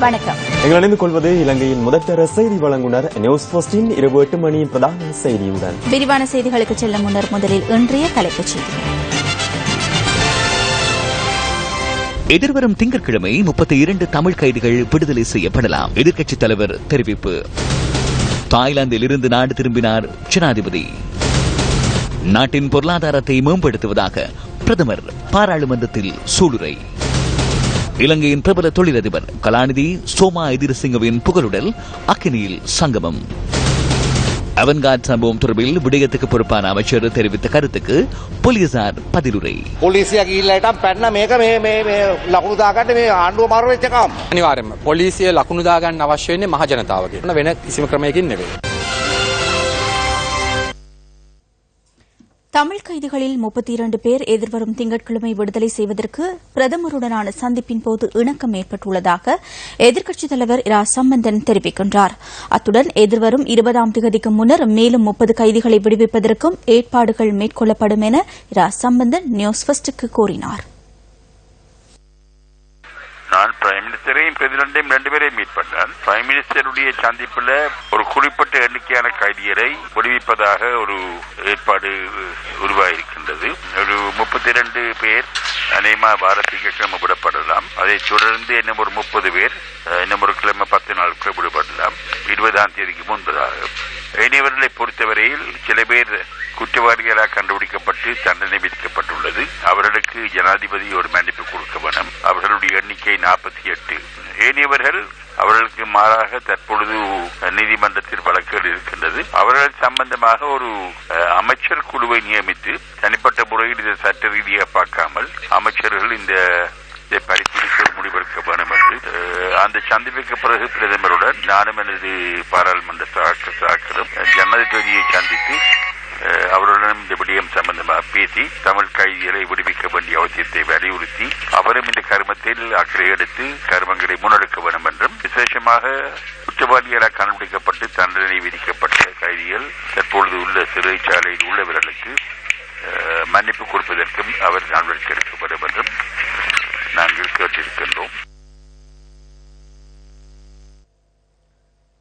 வணக்கம். எங்கள் இணைந்து கொள்வது இலங்கையின் முதற்தர செய்தி வழங்குனர் நியூஸ் ஃபர்ஸ்டின் இரவு 8 மணி பிரதான செய்தியுடன். விரிவான செய்திகளுக்கு செல்ல முன்னர் முதலில் இன்றைய தலைப்புச் செய்திகள். எதிர்வரும் திங்கட்கிழமை 32 தமிழ் கைதிகள் விடுதலை செய்யப்படலாம். எதிர்க்கட்சித் தலைவர் தெரிவிப்பு. தாய்லாந்தில் இருந்து நாடு திரும்பினார் ஜனாதிபதி. நாட்டின் பொருளாதாரத்தை மேம்படுத்துவதாக பிரதமர் பாராளுமன்றத்தில் சூளுரை. இலங்கையின் பிரபல தொழிலதிபர் கலாநிதி சோமா எதிரிசிங்கவின் புகழுடல் அக்கினியில் சங்கமம். அவன்கார்ட் சம்பவம் தொடர்பில் விடயத்துக்கு பொறுப்பான அமைச்சர் தெரிவித்த கருத்துக்கு போலீசார் பதிலுரை. අනිවාර්යයෙන්ම පොලිසිය ලකුණු දාගන්න අවශ්‍ය වෙන්නේ මහ ජනතාවගේ. වෙන කිසිම ක්‍රමයකින් නෙවෙයි. தமிழ் கைதிகளில் 32 பேர் எதிர்வரும் திங்கட்கிழமை விடுதலை செய்வதற்கு பிரதமருடனான சந்திப்பின் போது இணக்கம் ஏற்பட்டுள்ளதாக எதிர்க்கட்சித் தலைவர் இரா சம்பந்தன் தெரிவிக்கின்றார். அத்துடன் எதிர்வரும் 20ஆம் தேதிக்கு முன்னர் மேலும் 30 கைதிகளை விடுவிப்பதற்கும் ஏற்பாடுகள் மேற்கொள்ளப்படும் என இரா சம்பந்தன் நியூஸ் ஃபர்ஸ்டுக்கு கூறினார். நான் பிரைம் மினிஸ்டரையும் பிரசிடண்டையும் 2 பேரையும் மீட் பண்ணேன். பிரைம் மினிஸ்டருடைய சந்திப்புல ஒரு குறிப்பிட்ட எண்ணிக்கையான கைதிகளை விடுவிப்பதாக ஒரு ஏற்பாடு உருவாகியிருக்கின்றது. ஒரு 32 பேர் அநேகமாக வார திங்கட்கிழமை விடப்படலாம். அதைத் தொடர்ந்து இன்னும் ஒரு 30 பேர் இன்னும் ஒரு கிழமை 10 நாட்கள் விடுபடலாம். 20ஆம் தேதிக்கு முன்பதாக. இனியவர்களை பொறுத்தவரையில் சில பேர் குற்றவாளிகளாக கண்டுபிடிக்கப்பட்டு தண்டனை விதிக்கப்பட்டுள்ளது. அவர்களுக்கு ஜனாதிபதி ஒரு மன்னிப்பு கொடுக்க வேண்டும். அவர்களுடைய எண்ணிக்கை 48. ஏனையவர்கள் அவர்களுக்கு மாறாக தற்பொழுது நீதிமன்றத்தில் வழக்குகள் இருக்கின்றது. அவர்கள் சம்பந்தமாக ஒரு அமைச்சர் குழுவை நியமித்து தனிப்பட்ட முறையில் இதை சட்ட ரீதியாக பார்க்காமல் அமைச்சர்கள் இந்த பரிசீலிக்க முடிவெடுக்க வேண்டும் என்று அந்த சந்திப்புக்கு பிறகு பிரதமருடன் நானும் எனது பாராளுமன்ற சாக்களும் ஜனாதிபதியை சந்தித்து அவருடன் இந்த விடயம் சம்பந்தமாக பேசி தமிழ் கைதிகளை விடுவிக்க வேண்டிய அவசியத்தை வலியுறுத்தி அவரும் இந்த கருமத்தில் அக்கறை எடுத்து கருமங்களை முன்னெடுக்க வேண்டும் என்றும் விசேஷமாக குற்றவாளிகளாக கண்டுபிடிக்கப்பட்டு தண்டனை விதிக்கப்பட்ட கைதிகள் தற்பொழுது உள்ள சிறைச்சாலையில் உள்ளவர்களுக்கு மன்னிப்பு கொடுப்பதற்கும் அவர் நடவடிக்கை எடுக்க வேண்டும் என்றும் நாங்கள் கேட்டிருக்கின்றோம்.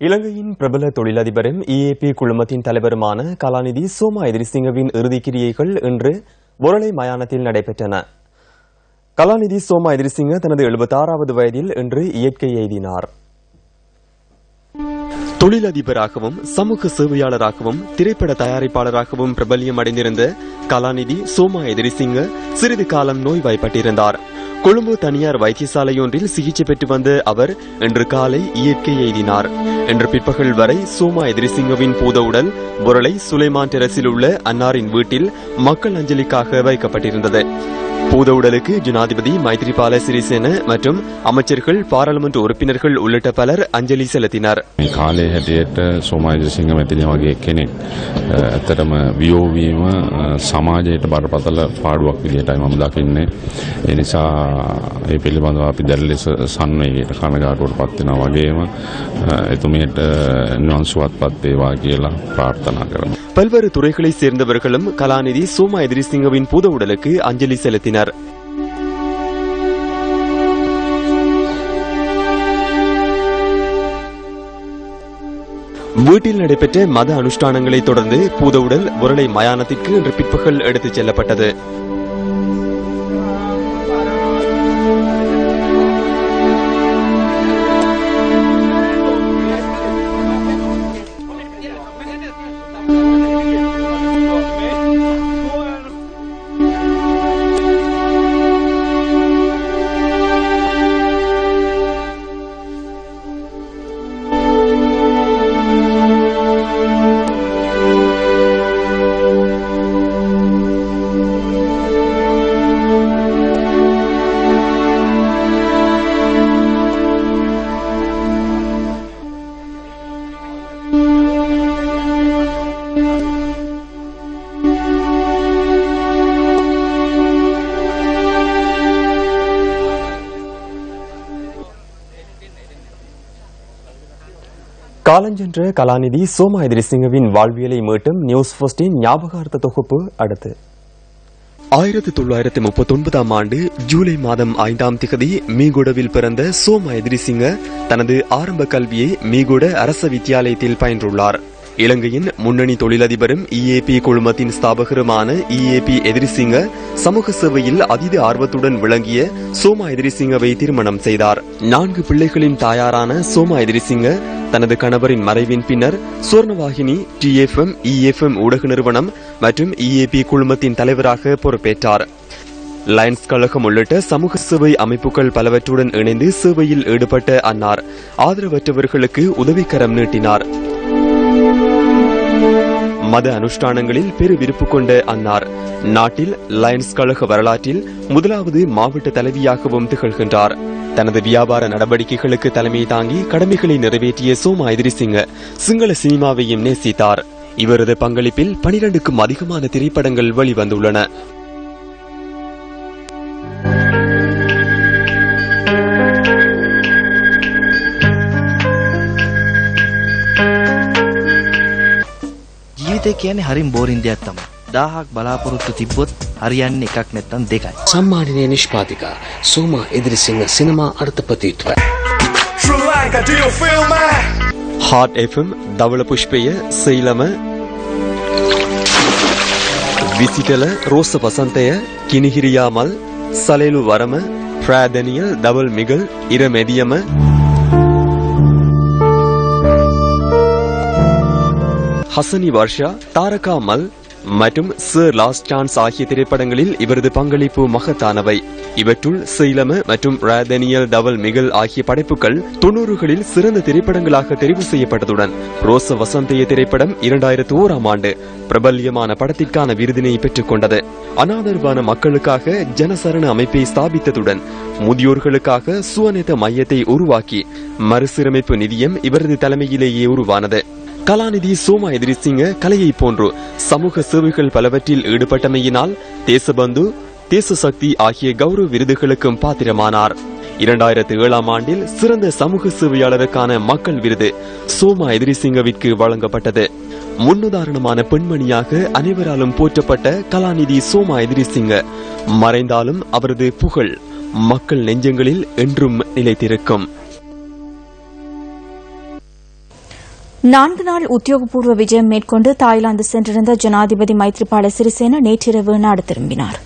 இலங்கையின் பிரபல தொழிலதிபரும் EAP குழுமத்தின் தலைவருமான கலாநிதி சோமா எதிரிசிங்கவின் இறுதிக்கிரியைகள் இன்று பொரளை மயானத்தில் நடைபெற்றன. கலாநிதி சோமா எதிரிசிங்க தனது 76வது வயதில் இன்று இயற்கை எய்தினார். தொழிலதிபராகவும் சமூக சேவையாளராகவும் திரைப்பட தயாரிப்பாளராகவும் பிரபல்யம் அடைந்திருந்த கலாநிதி சோமா எதிரிசிங்க சிறிது காலம் நோய்வாய்ப்பட்டிருந்தார். கொழும்பு தனியார் வைத்தியசாலையொன்றில் சிகிச்சை பெற்று வந்த அவர் இன்று காலை இயற்கை எய்தினார். இன்று பிற்பகல் வரை சோமா எதிரிசிங்கவின் பூத உடல் பொரளை சுலைமான் டெரஸில் உள்ள அன்னாரின் வீட்டில் மக்கள் அஞ்சலிக்காக வைக்கப்பட்டிருந்தது. பூத உடலுக்கு ஜனாதிபதி மைத்ரிபால சிறிசேன மற்றும் அமைச்சர்கள் பாராளுமன்ற உறுப்பினர்கள் உள்ளிட்ட பலர் அஞ்சலி செலுத்தினர். කාලේ හැටියට සෝමා එදිරිසිංහ මැතිණිය වගේ කෙනෙක් ඇත්තටම වියෝවීම සමාජයට බරපතල පාඩුවක් විදිහටයි මම දකින්නේ. ඒ නිසා ඒ පිළිබඳව අපි දැඩි ලෙස සංවේගයට කනගාටුවට පත් වෙනවා වගේම එතුමියට නිවන්සුවත්පත් වේවා කියලා ප්‍රාර්ථනා කරමු. பல்வேறு துறைகளை சேர்ந்தவர்களும் கலாநிதி சோமா எதிரிசிங்கவின் பூத உடலுக்கு அஞ்சலி செலுத்தினர். வீட்டில் நடைபெற்ற மத அனுஷ்டானங்களை தொடர்ந்து பூத உடல் பொரளை மயானத்திற்கு இன்று பிற்பகல் எடுத்துச் செல்லப்பட்டது. காலஞ்சென்ற கலாநிதி சோமா எதிரிசிங்கவின் வாழ்வியலை மீட்டும் நியூஸ் ஃபர்ஸ்டின் ஞாபகார்த்த தொகுப்பு அடுத்து. 1939 ஆண்டு ஜூலை மாதம் 5ஆம் திகதி மீகுடவில் பிறந்த சோமா எதிரிசிங்க தனது ஆரம்ப கல்வியை மீகுட அரச வித்தியாலயத்தில் பயின்றுள்ளார். இலங்கையின் முன்னணி தொழிலதிபரும் EAP குழுமத்தின் ஸ்தாபகருமான EAP எதிரிசிங்க சமூக சேவையில் அதீத ஆர்வத்துடன் விளங்கிய சோமா எதிரிசிங்கவை திருமணம் செய்தார். 4 பிள்ளைகளின் தாயாரான சோமா எதிரிசிங்க தனது கணவரின் மறைவின் பின்னர் சுவர்ணவாகினி, TFM, EFM ஊடக நிறுவனம் மற்றும் EAP குழுமத்தின் தலைவராக பொறுப்பேற்றார். லயன்ஸ் கழகம் உள்ளிட்ட சமூக சேவை அமைப்புகள் பலவற்றுடன் இணைந்து சேவையில் ஈடுபட்ட அன்னார் ஆதரவற்றவர்களுக்கு உதவிக்கரம் நீட்டினார். மத அனுஷ்டானங்களில் பெரு விருப்பு கொண்ட அன்னார் நாட்டில் லயன்ஸ் கழக வரலாற்றில் முதலாவது மாவட்ட தலைவியாகவும் திகழ்கின்றார். தனது வியாபார நடவடிக்கைகளுக்கு தலைமை தாங்கி கடமைகளை நிறைவேற்றிய சோமா எதிரிசிங்க சிங்கள சினிமாவையும் நேசித்தார். இவரது பங்களிப்பில் 12க்கும் அதிகமான திரைப்படங்கள் வெளிவந்துள்ளன. ජීවිතය කියන්නේ හරිම බෝරින් දෙයක් තමයි. 1000ක් බලාපොරොත්තු තිබ්බොත් හරියන්නේ එකක් නැත්තම් දෙකයි. සම්මානීය නිෂ්පාදිකා සෝමා එදිරිසිංහ සිනමා අර්ථපතිත්වය. ஹாட் FM, தவள புஷ்பய, சைலம, விசிட்டல, ரோச வசந்தய, கிணிகிரியாமல், சலேலு வரம, பிராதனியல், டபுள் மிகல், இரமெதியம, ஹசனி வர்ஷா, தாரகா மல் மற்றும் சர் லாஸ்ட் சான்ஸ் ஆகிய திரைப்படங்களில் இவரது பங்களிப்பு மகத்தானவை. இவற்றுள் சைலம மற்றும் ராதனியல் டபுள் மிகல் ஆகிய படைப்புகள் 90களில் சிறந்த திரைப்படங்களாக தெரிவு செய்யப்பட்டதுடன் ரோச வசந்தைய திரைப்படம் 2001ஆம் ஆண்டு பிரபல்யமான படத்திற்கான விருதினை பெற்றுக் கொண்டது. அனாதரவான மக்களுக்காக ஜனசரண அமைப்பை ஸ்தாபித்ததுடன் முதியோர்களுக்காக சுவநேத மையத்தை உருவாக்கி மறுசீரமைப்பு நிதியம் இவரது தலைமையிலேயே உருவானது. கலாநிதி சோமா எதிரிசிங்க கலையை போன்று சமூக சேவைகள் பலவற்றில் ஈடுபட்டமையினால் தேசபந்து, தேசசக்தி ஆகிய கௌரவ விருதுகளுக்கும் பாத்திரமானார். 2007ஆம் ஆண்டில் சிறந்த சமூக சேவையாளருக்கான மக்கள் விருது சோமா எதிரிசிங்கவிற்கு வழங்கப்பட்டது. முன்னுதாரணமான பெண்மணியாக அனைவராலும் போற்றப்பட்ட கலாநிதி சோமா எதிரிசிங்க மறைந்தாலும் அவரது புகழ் மக்கள் நெஞ்சங்களில் என்றும் நிலைத்திருக்கும். 4 நாள் உத்தியோகபூர்வ விஜயம் மேற்கொண்டு தாய்லாந்து சென்றிருந்த ஜனாதிபதி மைத்ரிபால சிறிசேன நேற்றிரவு நாடு திரும்பினார்.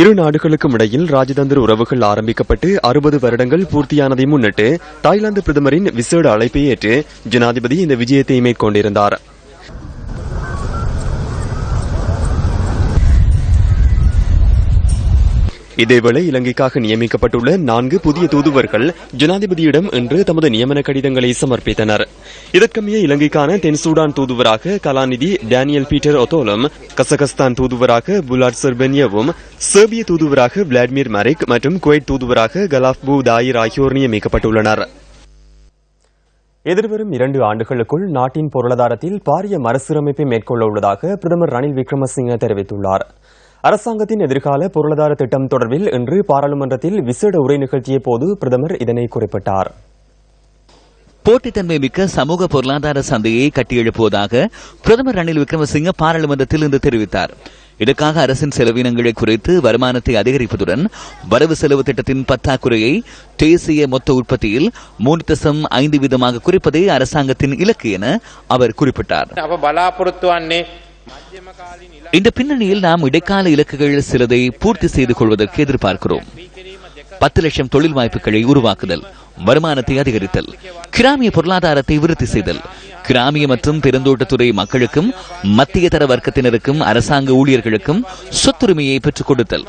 இரு நாடுகளுக்கும் இடையில் ராஜதந்திர உறவுகள் ஆரம்பிக்கப்பட்டு 60 வருடங்கள் பூர்த்தியானதை முன்னிட்டு தாய்லாந்து பிரதமரின் விசேட அழைப்பை ஏற்று ஜனாதிபதி இந்த விஜயத்தை மேற்கொண்டிருந்தார். இதேவேளை இலங்கைக்காக நியமிக்கப்பட்டுள்ள 4 புதிய தூதுவர்கள் ஜனாதிபதியிடம் இன்று தமது நியமன கடிதங்களை சமர்ப்பித்தனர். இதற்கமைய இலங்கைக்கான தென் சூடான் தூதுவராக கலாநிதி டேனியல் பீட்டர் ஒத்தோலும், கசகஸ்தான் தூதுவராக புலாட் செர்பென்யவும், செர்பிய தூதுவராக விளாடிமிர் மரிக் மற்றும் குவைட் தூதுவராக கலாஃபு தாயிர் ஆகியோர் நியமிக்கப்பட்டுள்ளனர். எதிர்வரும் 2 ஆண்டுகளுக்குள் நாட்டின் பொருளாதாரத்தில் பாரிய மறுசீரமைப்பை மேற்கொள்ள உள்ளதாக பிரதமர் ரணில் விக்ரமசிங்க தெரிவித்துள்ளார். அரசாங்கத்தின் எதிர்கால பொருளாதார திட்டம் தொடர்பில் இன்று பாராளுமன்றத்தில் விசேட உரை நிகழ்த்திய போது பிரதமர் இதனை குறிப்பிட்டார். போட்டித்தன்மை மிக்க சமூக பொருளாதார சந்தையை கட்டியெழுப்புவதாக பிரதமர் ரணில் விக்ரமசிங்க பாராளுமன்றத்தில் இன்று தெரிவித்தார். இதற்காக அரசின் செலவினங்களை குறைத்து வருமானத்தை அதிகரிப்பதுடன் வரவு செலவு திட்டத்தின் பற்றாக்குறையை தேசிய மொத்த உற்பத்தியில் 3.5% குறைப்பதே அரசாங்கத்தின் இலக்கு என அவர் குறிப்பிட்டார். இந்த பின்னணியில் நாம் இடைக்கால இலக்குகள் சிலதை பூர்த்தி செய்து கொள்வதற்கு எதிர்பார்க்கிறோம். 10 லட்சம் தொழில் வாய்ப்புகளை உருவாக்குதல், வருமானத்தை அதிகரித்தல், கிராமிய பொருளாதாரத்தை விருத்தி செய்தல், கிராமிய மற்றும் பெருந்தோட்டத்துறை மக்களுக்கும் மத்திய தர வர்க்கத்தினருக்கும் அரசாங்க ஊழியர்களுக்கும் சொத்துரிமையை பெற்றுக் கொடுத்தல்,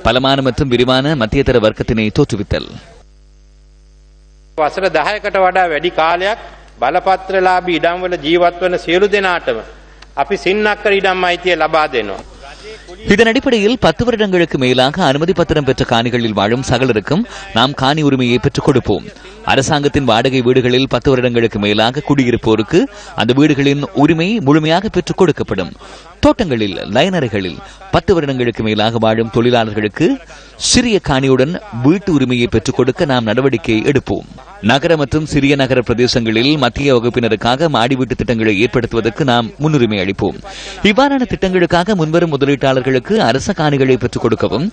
பலமான மற்றும் விரிவான மத்திய தர வர்க்கத்தினை தோற்றுவித்தல். වසර 10කට වඩා වැඩි කාලයක් බලපත්‍රලාභී ඉඩම්වල ජීවත් වන සියලු දෙනාටම අපි සින්නක්කර ඉඩම් අයිතිය ලබා දෙනවා. இதன் அடிப்படையில் 10 வருடங்களுக்கு மேலாக அனுமதி பத்திரம் பெற்ற காணிகளில் வாழும் சகலருக்கும் நாம் காணி உரிமையை பெற்றுக் கொடுப்போம். அரசாங்கத்தின் வாடகை வீடுகளில் 10 வருடங்களுக்கு மேலாக குடியிருப்போருக்கு அந்த வீடுகளின் உரிமை முழுமையாக பெற்றுக் கொடுக்கப்படும். தோட்டங்களில், லைனர்களில் 10 வருடங்களுக்கு மேலாக வாழும் தொழிலாளர்களுக்கு சிறிய காணியுடன் வீட்டு உரிமையை பெற்றுக் கொடுக்க நாம் நடவடிக்கை எடுப்போம். நகர மற்றும் சிறிய நகர பிரதேசங்களில் மத்திய வகுப்பினருக்காக மாடி வீட்டு திட்டங்களை ஏற்படுத்துவதற்கு நாம் முன்னுரிமை அளிப்போம். இவ்வாறான திட்டங்களுக்காக முன்வரும் முதலீட்டாளர்களுக்கு அரச காணிகளை பெற்றுக் கொடுக்கவும்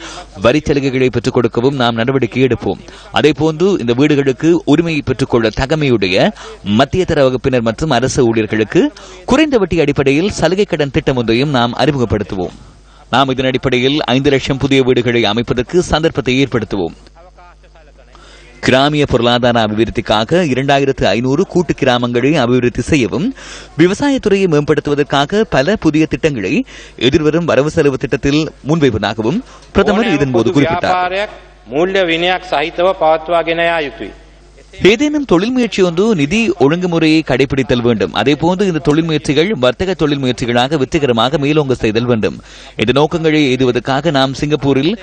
வரி சலுகைகளை பெற்றுக் கொடுக்கவும் நாம் நடவடிக்கை எடுப்போம். அதேபோன்று இந்த வீடுகளுக்கு உரிமையை பெற்றுக் கொள்ள தகமையுடைய மத்திய தர வகுப்பினர் மற்றும் அரசு ஊழியர்களுக்கு குறைந்த வட்டி அடிப்படையில் சலுகை கடன் திட்டம் ஒன்றையும் நாம் அறிமுகப்படுத்துவோம். நாம் இதன் அடிப்படையில் 5 லட்சம் புதிய வீடுகளை அமைப்பதற்கு சந்தர்ப்பத்தை ஏற்படுத்துவோம். கிராமிய பொருளாதார அபிவிருத்திக்காக 2500 கூட்டு கிராமங்களை அபிவிருத்தி செய்யவும் விவசாயத்துறையை மேம்படுத்துவதற்காக பல புதிய திட்டங்களை எதிர்வரும் வரவு செலவு திட்டத்தில் முன்வைப்பதாகவும் பிரதமர் இதன்போது குறிப்பிட்டார். ஏதேனும் தொழில் முயற்சி ஒன்று நிதி ஒழுங்குமுறையை கடைபிடித்தல் வேண்டும். அதேபோன்று இந்த தொழில் முயற்சிகள் வர்த்தக தொழில் முயற்சிகளாக வெற்றிகரமாக மேலோங்க செய்தல் வேண்டும். இந்த நோக்கங்களை எய்துவதற்காக நாம் சிங்கப்பூரில்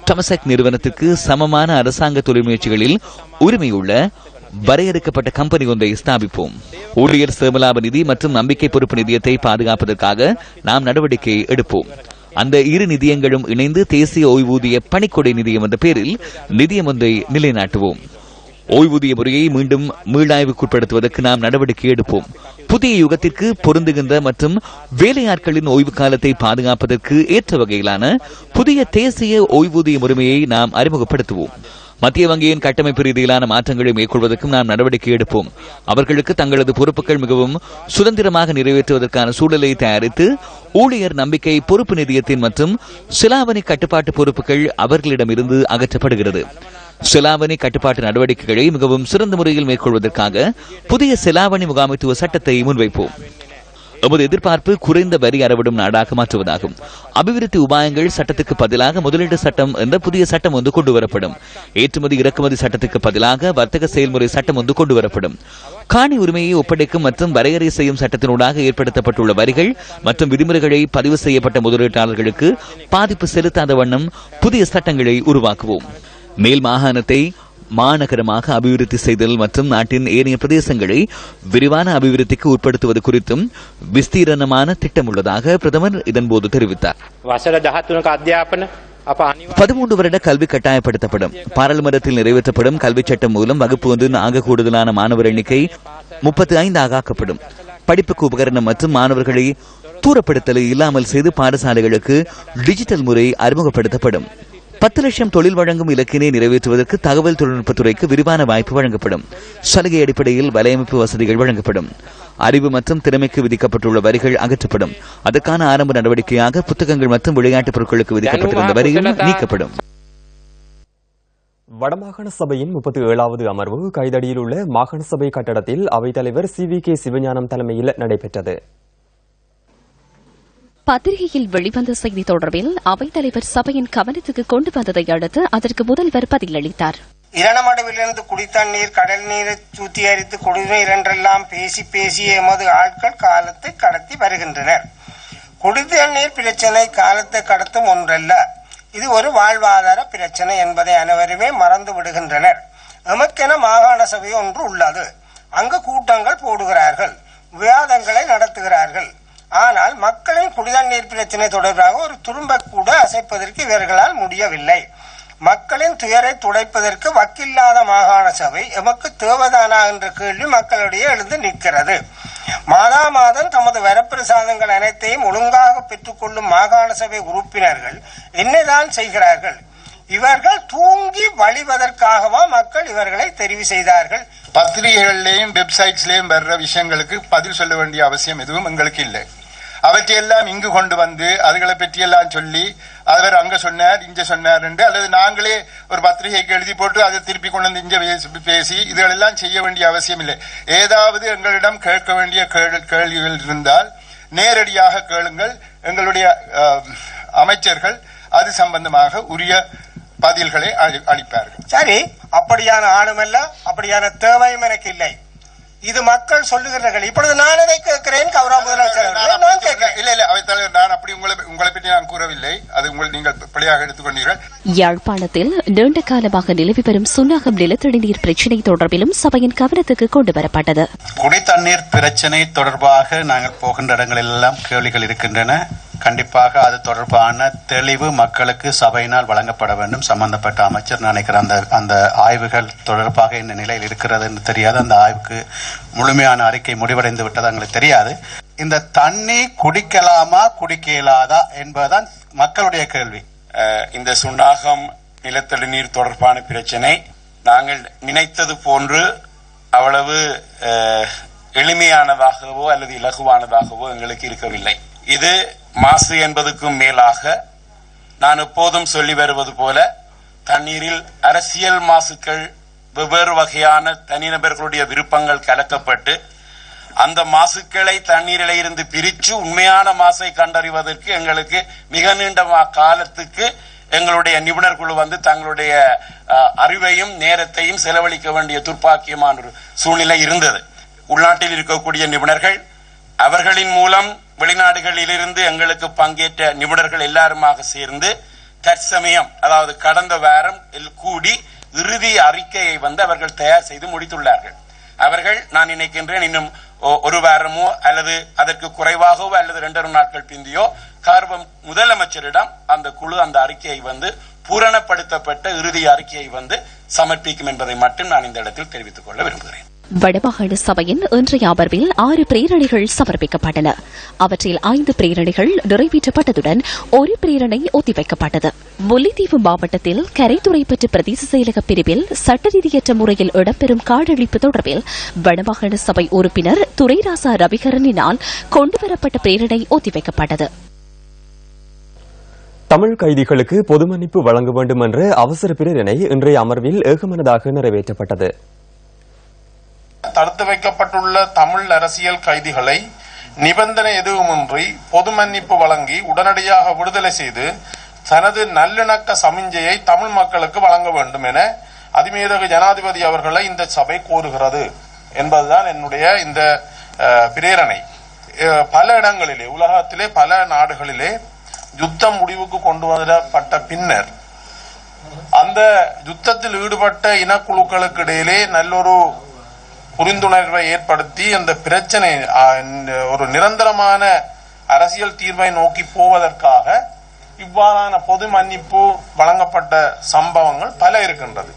டமசெக் நிறுவனத்திற்கு சமமான அரசாங்க தொழில் முயற்சிகளில் உரிமையுள்ள வரையறுக்கப்பட்ட கம்பெனி ஒன்றை ஸ்தாபிப்போம். ஊழியர் சேமலாப நிதி மற்றும் நம்பிக்கை பொறுப்பு நிதியத்தை பாதுகாப்பதற்காக நாம் நடவடிக்கை எடுப்போம். அந்த இரு நிதியங்களும் இணைந்து தேசிய ஓய்வூதிய பணிக்கொடை நிதியம் என்ற பெயரில் நிதியம் ஒன்றை நிலைநாட்டுவோம். ஓய்வூதிய முறையை மீண்டும் மீளாய்வுக்குட்படுத்துவதற்கு நாம் நடவடிக்கை எடுப்போம். புதிய யுகத்திற்கு பொருந்துகின்ற மற்றும் வேலையாட்களின் ஓய்வு காலத்தை பாதுகாப்பதற்கு ஏற்ற வகையிலான புதிய தேசிய ஓய்வூதிய முறைமையை நாம் அறிமுகப்படுத்துவோம். மத்திய வங்கியின் கட்டமைப்பு ரீதியிலான மாற்றங்களை மேற்கொள்வதற்கும் நாம் நடவடிக்கை எடுப்போம். அவர்களுக்கு தங்களது பொறுப்புகள் மிகவும் சுதந்திரமாக நிறைவேற்றுவதற்கான சூழலை தயாரித்து ஊழியர் நம்பிக்கை பொறுப்பு நிதியத்தின் மற்றும் சிலாவணி கட்டுப்பாட்டு பொறுப்புகள் அவர்களிடமிருந்து அகற்றப்படுகிறது. செலாவணி கட்டுப்பாட்டு நடவடிக்கைகளை மிகவும் சிறந்த முறையில் மேற்கொள்வதற்காக புதிய செலாவணி முகாமைத்துவ சட்டத்தை முன்வைப்போம். எமது எதிர்பார்ப்பு குறைந்த வரி அறவிடும் நாடாக மாற்றுவதாகும். அபிவிருத்தி உபாயங்கள் சட்டத்துக்கு பதிலாக முதலீட்டு சட்டம் என்ற புதிய சட்டம் ஒன்று கொண்டுவரப்படும். ஏற்றுமதி இறக்குமதி சட்டத்துக்கு பதிலாக வர்த்தக செயல்முறை சட்டம் ஒன்று கொண்டுவரப்படும். காணி உரிமையை ஒப்படைக்கும் மற்றும் வரையறை செய்யும் சட்டத்தினூடாக ஏற்படுத்தப்பட்டுள்ள வரிகள் மற்றும் விதிமுறைகளை பதிவு செய்யப்பட்ட முதலீட்டாளர்களுக்கு பாதிப்பு செலுத்தாத வண்ணம் புதிய சட்டங்களை உருவாக்குவோம். மேல் மாகாணத்தை மாநகரமாக அபிவிருத்தி செய்தல் மற்றும் நாட்டின் ஏனைய பிரதேசங்களை விரிவான அபிவிருத்திக்கு உட்படுத்துவது குறித்தும் விஸ்தீரணமான திட்டம் உள்ளதாக பிரதமர் இதன்போது தெரிவித்தார். 13 வருட கல்வி கட்டாயப்படுத்தப்படும். பாராளுமன்றத்தில் நிறைவேற்றப்படும் கல்விச் சட்டம் மூலம் வகுப்பு ஒன்றின் ஆக கூடுதலான மாணவர் எண்ணிக்கை 35 ஆக்கப்படும். படிப்புக்கு உபகரணம் மற்றும் மாணவர்களை தூரப்படுத்தலை இல்லாமல் செய்து பாடசாலைகளுக்கு டிஜிட்டல் முறை அறிமுகப்படுத்தப்படும். 10 லட்சம் தொழில் வழங்கும் இலக்கினை நிறைவேற்றுவதற்கு தகவல் தொழில்நுட்பத்துறைக்கு விரிவான வாய்ப்பு வழங்கப்படும். சலுகை அடிப்படையில் வலையமைப்பு வசதிகள் வழங்கப்படும். அறிவு மற்றும் திறமைக்கு விதிக்கப்பட்டுள்ள வரிகள் அகற்றப்படும். அதற்கான ஆரம்ப நடவடிக்கையாக புத்தகங்கள் மற்றும் விளையாட்டுப் பொருட்களுக்கு விதிக்கப்பட்டிருந்த வரிகள் நீக்கப்படும். வடமாகாண சபையின் 37வது அமர்வு கைதடியில் உள்ள மாகாண சபை கட்டடத்தில் அவைத்தலைவர் CVK சிவஞானம் தலைமையில் நடைபெற்றது. பத்திரிகையில் வெளிவந்த செய்தி தொடர்பில் அவைத்தலைவர் சபையின் கவனத்துக்கு கொண்டு வந்ததை அடுத்து அதற்கு முதல்வர் பதிலளித்தார். இரணமடுவிலிருந்து குடித்தண்ணீர் கடல் நீரை சுத்திகரித்து குடிநீர் என்றெல்லாம் பேசி எமது ஆட்கள் காலத்தை கடத்தி வருகின்றனர். குடித்தண்ணீர் பிரச்சனை காலத்தை கடத்தும் ஒன்றல்ல, இது ஒரு வாழ்வாதார பிரச்சனை என்பதை அனைவருமே மறந்து விடுகின்றனர். எமக்கென மாகாண சபை ஒன்று உள்ளது. அங்கு கூட்டங்கள் போடுகிறார்கள், விவாதங்களை நடத்துகிறார்கள். ஆனால் மக்களின் குடிநீர் பிரச்சனை தொடர்பாக ஒரு துரும்ப கூட அசைப்பதற்கு இவர்களால் முடியவில்லை. மக்களின் துயரை துடைப்பதற்கு வக்கில்லாத மாகாண சபை எமக்கு தேவதானா என்ற கேள்வி மக்களிடையே எழுந்து நிற்கிறது. மாதம் தமது வரப்பிரசாதங்கள் அனைத்தையும் ஒழுங்காக பெற்றுக் கொள்ளும் மாகாண சபை உறுப்பினர்கள் என்னதான் செய்கிறார்கள்? இவர்கள் தூங்கி வழிவதற்காகவா மக்கள் இவர்களை தெரிவு செய்தார்கள்? பத்திரிகைகளிலேயும் வெப்சைட்ஸ்லேயும் வர்ற விஷயங்களுக்கு பதில் சொல்ல வேண்டிய அவசியம் எதுவும் எங்களுக்கு இல்லை. அவற்றையெல்லாம் இங்கு கொண்டு வந்து அதுகளை பற்றியெல்லாம் சொல்லி அவர் அங்க சொன்னார் இங்க சொன்னார் என்று, அல்லது நாங்களே ஒரு பத்திரிகைக்கு எழுதி போட்டு அதை திருப்பி கொண்டு வந்து இங்க பேசி இதுகளெல்லாம் செய்ய வேண்டிய அவசியம் இல்லை. ஏதாவது எங்களிடம் கேட்க வேண்டிய கேள்விகள் இருந்தால் நேரடியாக கேளுங்கள். எங்களுடைய அமைச்சர்கள் அது சம்பந்தமாக உரிய பதில்களை அளிப்பார்கள். சரி, அப்படியான ஆணுமல்ல, அப்படியான தேவையும் எனக்கு இல்லை. இது மக்கள் சொல்லுகிறார்கள். இப்பொழுது நான் அதை கேட்கிறேன். கௌரவ முதலமைச்சர் நான் கேட்கிறேன். இல்ல அவைத்தலைவர், நான் அப்படி உங்களை பற்றி நான் கூறவில்லை. அது நீங்கள் பிழையாக எடுத்துக்கொண்டீர்கள். யாழ்ப்பாணத்தில் நீண்ட காலமாக நிலவி வரும் சுன்னாகம் நிலத்தடி நீர் பிரச்சினை தொடர்பிலும் சபையின் கவனத்துக்கு கொண்டு வரப்பட்டது. குடித்தண்ணீர் பிரச்சினை தொடர்பாக நாங்கள் போகின்ற இடங்களில் எல்லாம் கேள்விகள் இருக்கின்றன. கண்டிப்பாக அது தொடர்பான தெளிவு மக்களுக்கு சபையினால் வழங்கப்பட வேண்டும். சம்பந்தப்பட்ட அமைச்சர் நினைக்கிறேன் அந்த ஆய்வுகள் தொடர்பாக இந்த நிலையில் இருக்கிறதுன்னு தெரியாது. அந்த ஆய்வுக்கு முழுமையான அறிக்கை முடிவடைந்து விட்டது எங்களுக்கு தெரியாது. இந்த தண்ணி குடிக்கலாமா குடிக்க இயலாதா என்பதுதான் மக்களுடைய கேள்வி. இந்த சுண்ணாகம் நிலத்தடி நீர் தொடர்பான பிரச்சனை நாங்கள் நினைத்தது போன்று அவ்வளவு எளிமையானதாகவோ அல்லது இலகுவானதாகவோ எங்களுக்கு இருக்கவில்லை. இது மாசு என்பதுக்கும் மேலாக நான் எப்போதும் சொல்லி வருவது போல தண்ணீரில் அரசியல் மாசுக்கள், வெவ்வேறு வகையான தனிநபர்களுடைய விருப்பங்கள் கலக்கப்பட்டு அந்த மாசுக்களை தண்ணீரில் இருந்து பிரித்து உண்மையான மாசை கண்டறிவதற்கு எங்களுக்கு மிக நீண்ட காலத்துக்கு எங்களுடைய நிபுணர் குழு வந்து தங்களுடைய அறிவையும் நேரத்தையும் செலவழிக்க வேண்டிய துர்ப்பாக்கியமான ஒரு சூழ்நிலை இருந்தது. உள்நாட்டில் இருக்கக்கூடிய நிபுணர்கள், அவர்களின் மூலம் வெளிநாடுகளிலிருந்து எங்களுக்கு பங்கேற்ற நிபுணர்கள் எல்லாருமாக சேர்ந்து தற்சமயம், அதாவது கடந்த வாரம் கூடி இறுதி அறிக்கையை வந்து அவர்கள் தயார் செய்து முடித்துள்ளார்கள். அவர்கள் நான் நினைக்கின்றேன் இன்னும் ஒரு வாரமோ அல்லது அதற்கு குறைவாகவோ அல்லது 2 நாட்கள் பிந்தியோ முதலமைச்சரிடம் அந்த குழு அந்த அறிக்கையை வந்து பூரணப்படுத்தப்பட்ட இறுதி அறிக்கையை வந்து சமர்ப்பிக்கும் என்பதை மட்டும் நான் இந்த இடத்தில் தெரிவித்துக் கொள்ள விரும்புகிறேன். வடமாகாண சபையின் இன்றைய அமர்வில் 6 பிரேரணைகள் சமர்ப்பிக்கப்பட்டன. அவற்றில் 5 பிரேரணைகள் நிறைவேற்றப்பட்டதுடன் 1 பிரேரணை ஒத்திவைக்கப்பட்டது. முல்லைத்தீவு மாவட்டத்தில் கரைத்துறைப்பற்று பிரதேச செயலக பிரிவில் சட்டரீதியற்ற முறையில் இடம்பெறும் காடழிப்பு தொடர்பில் வடமாகாண சபை உறுப்பினர் துரைராசா ரவிகரனினால் கொண்டுவரப்பட்ட பிரேரணை ஒத்திவைக்கப்பட்டது. தமிழ் கைதிகளுக்கு பொது மன்னிப்பு வழங்க வேண்டும் என்ற அவசர பிரேரணை இன்றைய அமர்வில் ஏகமனதாக நிறைவேற்றப்பட்டது. தடுத்து வைக்கப்பட்டுள்ள தமிழ் அரசியல் கைதிகளை நிபந்தனை எதுவுமின்றி பொது மன்னிப்பு வழங்கி உடனடியாக விடுதலை செய்து தனது நல்லிணக்க சமிஞ்சையை தமிழ் மக்களுக்கு வழங்க வேண்டும் என அதிமேதகு ஜனாதிபதி அவர்களை இந்த சபை கோருகிறது என்பதுதான் என்னுடைய இந்த பிரேரணை. பல இடங்களிலே, உலகத்திலே பல நாடுகளிலே யுத்தம் முடிவுக்கு கொண்டு வரப்பட்ட பின்னர் அந்த யுத்தத்தில் ஈடுபட்ட இனக்குழுக்களுக்கு இடையிலே நல்லொரு புரிந்துணர்வை ஏற்படுத்தி அந்த பிரச்சனை ஒரு நிரந்தரமான அரசியல் தீர்வை நோக்கி போவதற்காக இவ்வாறான பொது மன்னிப்பு வழங்கப்பட்ட சம்பவங்கள் பல இருக்கின்றது.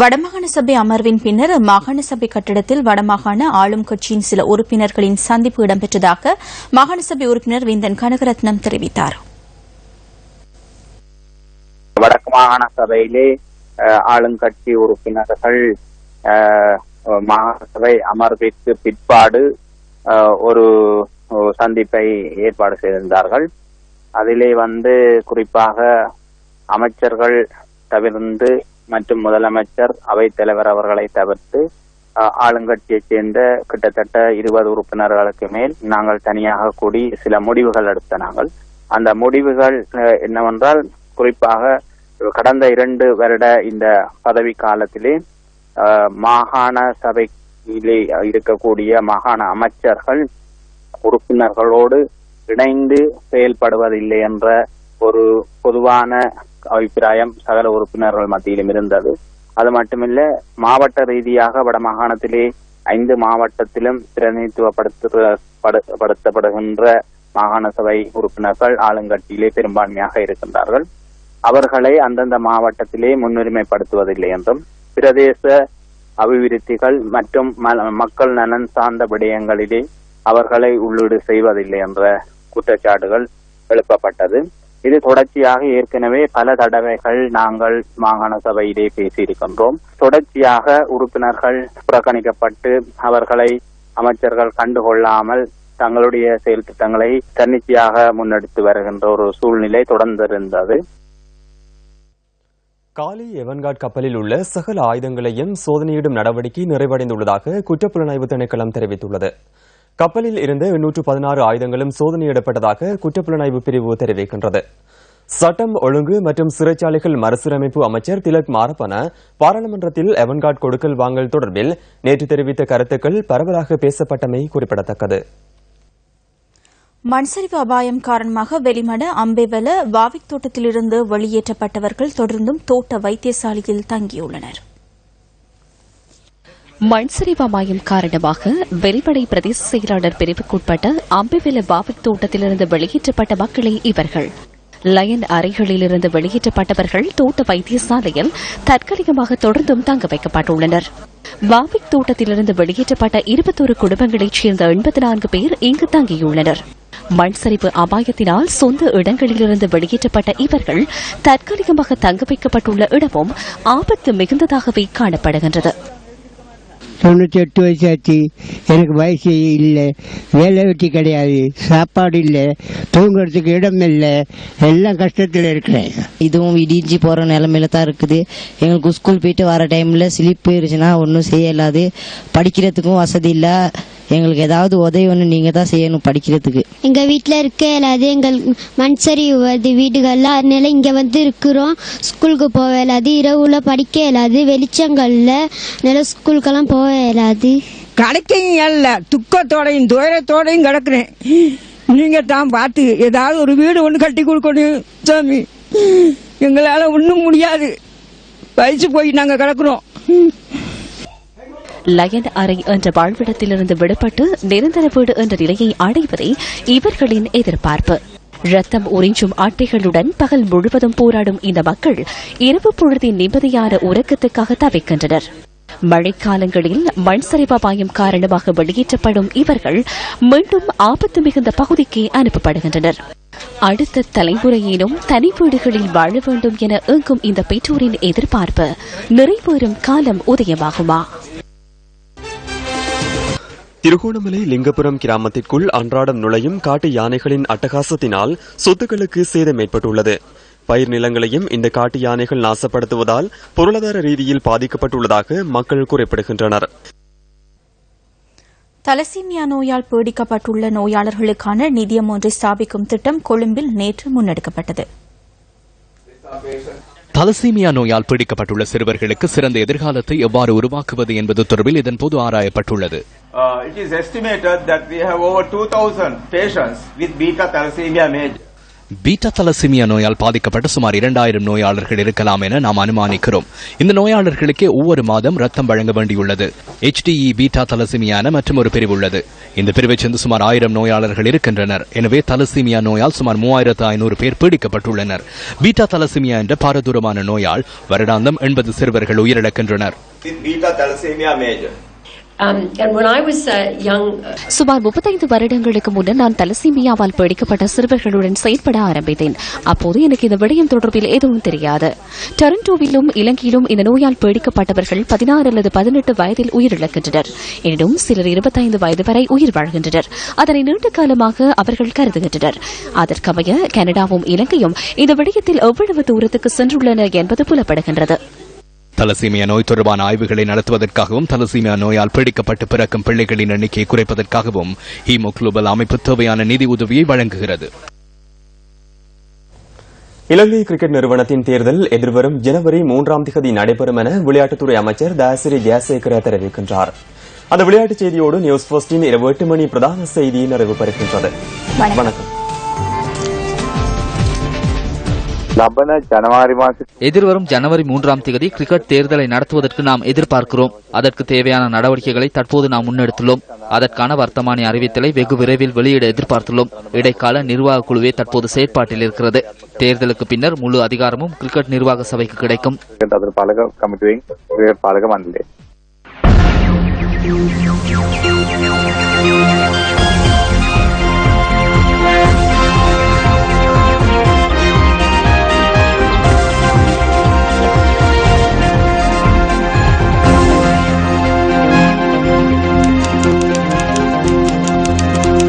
வடமாகாண சபை அமர்வின் பின்னர் மாகாண சபை கட்டிடத்தில் வடமாகாண ஆளும் கட்சியின் சில உறுப்பினர்களின் சந்திப்பு இடம்பெற்றதாக மாகாண சபை உறுப்பினர் வேந்தன் கனகரத்னம் தெரிவித்தார். வடக்கு மாகாண சபையிலே ஆளுங்கட்சி உறுப்பினர்கள் மாகாண சபை அமர்விற்கு பிற்பாடு ஒரு சந்திப்பை ஏற்பாடு செய்திருந்தார்கள். அதிலே குறிப்பாக அமைச்சர்கள் தவிர்த்து மற்றும் முதலமைச்சர் அவைத் தலைவர் அவர்களை தவிர்த்து ஆளுங்கட்சியைச் சேர்ந்த கிட்டத்தட்ட 20 உறுப்பினர்களுக்கு மேல் நாங்கள் தனியாக கூடி சில முடிவுகள் எடுத்த நாங்கள். அந்த முடிவுகள் என்னவென்றால், குறிப்பாக கடந்த 2 வருட இந்த பதவி காலத்திலே மாகாண சபையிலே இருக்கக்கூடிய மாகாண அமைச்சர்கள் உறுப்பினர்களோடு இணைந்து செயல்படுவதில்லை என்ற ஒரு பொதுவான அபிப்பிராயம் சகல உறுப்பினர்கள் மத்தியிலும் இருந்தது. அது மட்டுமில்ல, மாவட்ட ரீதியாக வடமாகாணத்திலே 5 மாவட்டத்திலும் பிரதிநிதித்துவப்படுத்தப்படுகின்ற மாகாண சபை உறுப்பினர்கள் ஆளுங்கட்சியிலே பெரும்பான்மையாக இருக்கின்றார்கள். அவர்களை அந்தந்த மாவட்டத்திலே முன்னுரிமைப்படுத்துவதில்லை என்றும், பிரதேச அபிவிருத்திகள் மற்றும் மக்கள் நலன் சார்ந்த விடயங்களிலே அவர்களை உள்ளீடு செய்வதில்லை என்ற குற்றச்சாட்டுகள் எழுப்பப்பட்டது. இது தொடர்ச்சியாக ஏற்கனவே பல தடவைகள் நாங்கள் மாகாண சபையிலே பேசியிருக்கின்றோம். தொடர்ச்சியாக உறுப்பினர்கள் புறக்கணிக்கப்பட்டு அவர்களை அமைச்சர்கள் கண்டுகொள்ளாமல் தங்களுடைய செயல் திட்டங்களை தன்னிச்சையாக முன்னெடுத்து வருகின்ற ஒரு சூழ்நிலை தொடர்ந்திருந்தது. காலி எவன்கார்ட் கப்பலில் உள்ள சகல ஆயுதங்களையும் சோதனையிடும் நடவடிக்கை நிறைவடைந்துள்ளதாக குற்றப்புலனாய்வு திணைக்களம் தெரிவித்துள்ளது. கப்பலில் இருந்த 816 ஆயுதங்களும் சோதனையிடப்பட்டதாக குற்றப்புலனாய்வு பிரிவு தெரிவிக்கின்றது. சட்டம் ஒழுங்கு மற்றும் சிறைச்சாலைகள் மறுசீரமைப்பு அமைச்சர் திலக் மாரப்பன பாராளுமன்றத்தில் எவன்கார்ட் கொடுக்கல் வாங்கல் தொடர்பில் நேற்று தெரிவித்த கருத்துக்கள் பரவலாக பேசப்பட்டமை குறிப்பிடத்தக்கது. மண்சரிவு அபாயம் காரணமாக வெளிமட அம்பேவல வாவிக் தோட்டத்திலிருந்து வெளியேற்றப்பட்டவர்கள் தொடர்ந்தும் தோட்ட வைத்தியசாலையில் தங்கியுள்ளனர். மண் சரிவு அபாயம் காரணமாக வெலிவடை பிரதேச செயலாளர் பிரிவுக்குட்பட்ட அம்பிவில வாவிக் தோட்டத்திலிருந்து வெளியேற்றப்பட்ட மக்களே இவர்கள். லயன் அறைகளிலிருந்து வெளியேற்றப்பட்டவர்கள் தோட்ட வைத்தியசாலையில் தற்காலிகமாக தொடர்ந்தும் தங்க வைக்கப்பட்டுள்ளனர். வாவிக் தோட்டத்திலிருந்து வெளியேற்றப்பட்ட 21 குடும்பங்களைச் சேர்ந்த 84 பேர் இங்கு தங்கியுள்ளனர். மண் சரிவு அபாயத்தினால் சொந்த இடங்களிலிருந்து வெளியேற்றப்பட்ட இவர்கள் தற்காலிகமாக தங்க வைக்கப்பட்டுள்ள இடமும் ஆபத்து மிகுந்ததாகவே காணப்படுகின்றது. 98 வயசாச்சு, எனக்கு வயசு இல்லை, வேலை வெட்டி கிடையாது, சாப்பாடு இல்லை, தூங்குறதுக்கு இடம் இல்லை, எல்லாம் கஷ்டத்தில் இருக்கிறேன். இதுவும் இடிஞ்சு போகிற நிலைமையில தான் இருக்குது. எங்களுக்கு ஸ்கூல் போயிட்டு வர டைமில் ஸ்லிப் போயிருச்சுன்னா ஒன்றும் செய்யலாது, படிக்கிறதுக்கும் வசதி இல்லை. எங்களுக்கு ஏதாவது உதவி ஒன்று நீங்கள் தான் செய்யணும் படிக்கிறதுக்கு. எங்கள் வீட்டில் இருக்க இல்லாது, எங்கள் மண் சரிவு வருது வீடுகளில், அதனால இங்கே வந்து இருக்கிறோம். ஸ்கூலுக்கு போக இயலாது, இரவுல படிக்க இயலாது, வெளிச்சங்களில் நல்ல ஸ்கூலுக்கெல்லாம் போக இயலாது. கிடைக்கையும் இல்லை, துக்கத்தோடையும் துயரத்தோடையும் கிடக்குறேன். நீங்கள் தான் பார்த்து ஏதாவது ஒரு வீடு ஒன்று கட்டி கொடுக்கணும் சாமி. எங்களால் ஒன்றும் முடியாது, வயசு போய் நாங்கள் கிடக்குறோம். லயன் அறை என்ற வாழ்விடத்திலிருந்து விடுபட்டு நிரந்தர வீடு என்ற நிலையை அடைவதே இவர்களின் எதிர்பார்ப்பு. ரத்தம் உறிஞ்சும் அட்டைகளுடன் பகல் முழுவதும் போராடும் இந்த மக்கள் இரவு பொழுதின் நிம்மதியான உறக்கத்துக்காக தவிக்கின்றனர். மழைக்காலங்களில் மண் சரிவு அபாயம் காரணமாக வெளியேற்றப்படும் இவர்கள் மீண்டும் ஆபத்து மிகுந்த பகுதிக்கு அனுப்பப்படுகின்றனர். அடுத்த தலைமுறையிலும் தனி வீடுகளில் வாழ வேண்டும் என ஏங்கும் இந்த பெற்றோரின் எதிர்பார்ப்பு நிறைவேறும் காலம் உதயமாகுமா? திருகோணமலை லிங்கபுரம் கிராமத்திற்குள் அன்றாடம் நுழையும் காட்டு யானைகளின் அட்டகாசத்தினால் சொத்துக்களுக்கு சேதம் ஏற்பட்டுள்ளது. பயிர் நிலங்களையும் இந்த காட்டு யானைகள் நாசப்படுத்துவதால் பொருளாதார ரீதியில் பாதிக்கப்பட்டுள்ளதாக மக்கள் குறிப்பிடுகின்றனர். தலசீமியா நோயால் பீடிக்கப்பட்டுள்ள நோயாளர்களுக்கான நிதியம் ஒன்றை ஸ்தாபிக்கும் திட்டம் கொழும்பில் நேற்று முன்னெடுக்கப்பட்டது. தலசீமியா நோயால் பீடிக்கப்பட்டுள்ள சிறுவர்களுக்கு சிறந்த எதிர்காலத்தை எவ்வாறு உருவாக்குவது என்பது தொடர்பில் இதன்போது ஆராயப்பட்டுள்ளது. It is estimated that we have over 2,000 patients with beta thalassemia major. Beta thalassemia நோயால் பாதிக்கப்பட்ட சுமார் 2000 நோயாளர்கள் இருக்கலாம் என நாம் அனுமானிக்கிறோம். இந்த நோயாளர்களுக்கே ஒவ்வொரு மாதம் ரத்தம் வழங்க வேண்டியுள்ளது. HDE பீட்டா தலசீமியா என மற்றும் ஒரு பிரிவு உள்ளது. இந்த பிரிவைச் சேர்ந்து சுமார் 1000 நோயாளர்கள் இருக்கின்றனர். எனவே தலசீமியா நோயால் சுமார் 3500 பேர் பீடிக்கப்பட்டுள்ளனர். பீட்டா தலசீமியா என்ற பாரதூரமான நோயால் வருடாந்தம் 80 சிறுவர்கள் உயிரிழக்கின்றனர். சுமார் 35 வருடங்களுக்கு முன்னர் நான் தலசீமியாவால் பீடிக்கப்பட்ட சிறுவர்களுடன் செயல்பட ஆரம்பித்தேன். அப்போது எனக்கு இந்த விடயம் தொடர்பில் எதுவும் தெரியாது. டொரண்டோவிலும் இலங்கையிலும் இந்த நோயால் பீடிக்கப்பட்டவர்கள் 16 அல்லது 18 வயதில் உயிரிழக்கின்றனர். எனினும் சிலர் 25 வயது வரை உயிர் வாழ்கின்றனர். அதனை நீண்ட காலமாக அவர்கள் கருதுகின்றனர். அதற்கமைய கனடாவும் இலங்கையும் இந்த விடயத்தில் எவ்வளவு தூரத்துக்கு சென்றுள்ளன என்பது புலப்படுகின்றது. தலசீமியா நோய் தொடர்பான ஆய்வுகளை நடத்துவதற்காகவும் தலசீமியா நோயால் பீடிக்கப்பட்டு பிறக்கும் பிள்ளைகளின் எண்ணிக்கையை குறைப்பதற்காகவும் ஹீமோகுளோபல் அமைப்பு தேவையான நிதி உதவியை வழங்குகிறது. இலங்கை கிரிக்கெட் நிறுவனத்தின் தேர்தல் எதிர்வரும் ஜனவரி 3ஆம் தேதி நடைபெறும் என விளையாட்டுத்துறை அமைச்சர் தயாசிரி ஜெயசேகர தெரிவிக்கின்றார். அந்த விளையாட்டுச் செய்தியோடு நியூஸ் ஃபர்ஸ்டின் இரவு 8 மணி பிரதான செய்தி நிறைவு பெறுகின்றது. வணக்கம். எதிர்வரும் ஜனவரி 3ஆம் தேதி கிரிக்கெட் தேர்தலை நடத்துவதற்கு நாம் எதிர்பார்க்கிறோம். அதற்கு தேவையான நடவடிக்கைகளை தற்போது நாம் முன்னெடுத்துள்ளோம். அதற்கான வர்த்தமானி அறிவித்தலை வெகு விரைவில் வெளியிட எதிர்பார்த்துள்ளோம். இடைக்கால நிர்வாக குழுவே தற்போது செயற்பாட்டில் இருக்கிறது. தேர்தலுக்கு பின்னர் முழு அதிகாரமும் கிரிக்கெட் நிர்வாக சபைக்கு கிடைக்கும்.